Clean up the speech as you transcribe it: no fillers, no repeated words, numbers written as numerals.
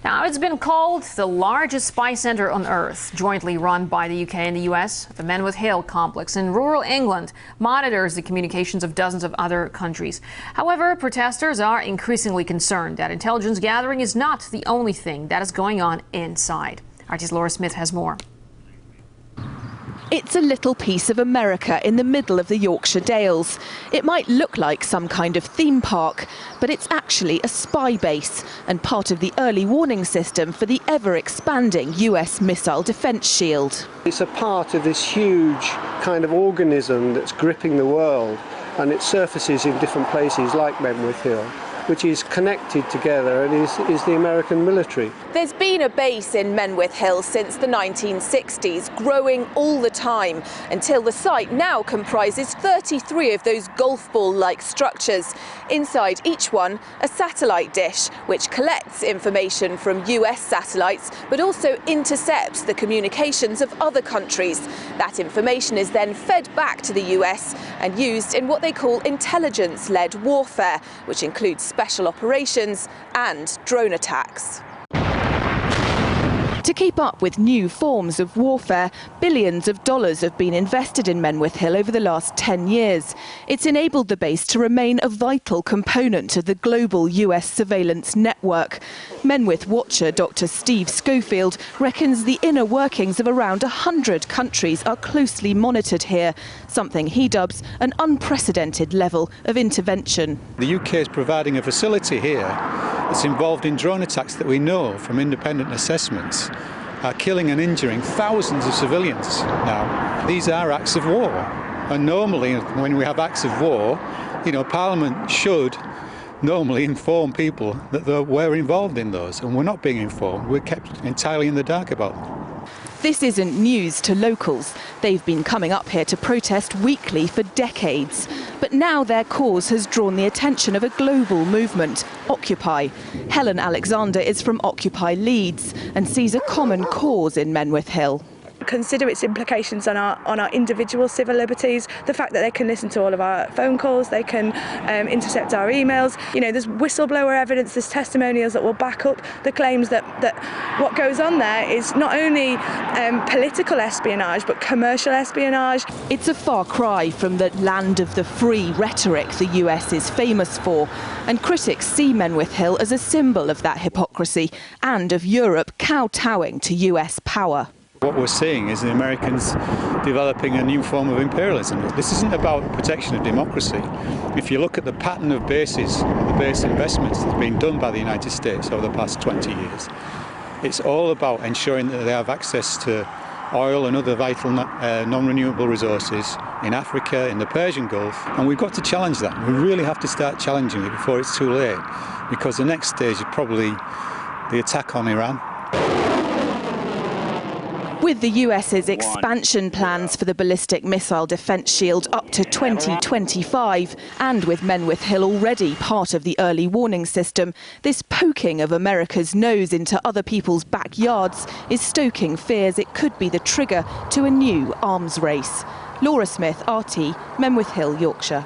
Now, it's been called the largest spy centre on Earth, jointly run by the UK and the US. The Menwith Hill complex in rural England monitors the communications of dozens of other countries. However, protesters are increasingly concerned that intelligence gathering is not the only thing that is going on inside. RT's Laura Smith has more. It's a little piece of America in the middle of the Yorkshire Dales. It might look like some kind of theme park, but it's actually a spy base and part of the early warning system for the ever-expanding US missile defence shield. It's a part of this huge kind of organism that's gripping the world, and it surfaces in different places like Menwith Hill, which is connected together and is the American military. There's been a base in Menwith Hill since the 1960s, growing all the time, until the site now comprises 33 of those golf ball-like structures. Inside each one, a satellite dish, which collects information from US satellites, but also intercepts the communications of other countries. That information is then fed back to the US and used in what they call intelligence-led warfare, which includes special operations and drone attacks. To keep up with new forms of warfare, billions of dollars have been invested in Menwith Hill over the last 10 years. It's enabled the base to remain a vital component of the global US surveillance network. Menwith watcher Dr. Steve Schofield reckons the inner workings of around 100 countries are closely monitored here, something he dubs an unprecedented level of intervention. The UK is providing a facility here that's involved in drone attacks that we know from independent assessments are killing and injuring thousands of civilians now. These are acts of war, and normally when we have acts of war, Parliament should normally inform people that we're involved in those, and we're not being informed. We're kept entirely in the dark about them. This isn't news to locals. They've been coming up here to protest weekly for decades. But now their cause has drawn the attention of a global movement, Occupy. Helen Alexander is from Occupy Leeds and sees a common cause in Menwith Hill. Consider its implications on our individual civil liberties, the fact that they can listen to all of our phone calls, they can intercept our emails. There's whistleblower evidence, there's testimonials that will back up the claims that what goes on there is not only political espionage but commercial espionage. It's a far cry from the land of the free rhetoric the US is famous for, and critics see Menwith Hill as a symbol of that hypocrisy and of Europe kowtowing to US power. What we're seeing is the Americans developing a new form of imperialism. This isn't about protection of democracy. If you look at the pattern of bases, the base investments that's been done by the United States over the past 20 years, it's all about ensuring that they have access to oil and other vital non-renewable resources in Africa, in the Persian Gulf, and we've got to challenge that. We really have to start challenging it before it's too late, because the next stage is probably the attack on Iran. With the US's expansion plans for the ballistic missile defence shield up to 2025, and with Menwith Hill already part of the early warning system, this poking of America's nose into other people's backyards is stoking fears it could be the trigger to a new arms race. Laura Smith, RT, Menwith Hill, Yorkshire.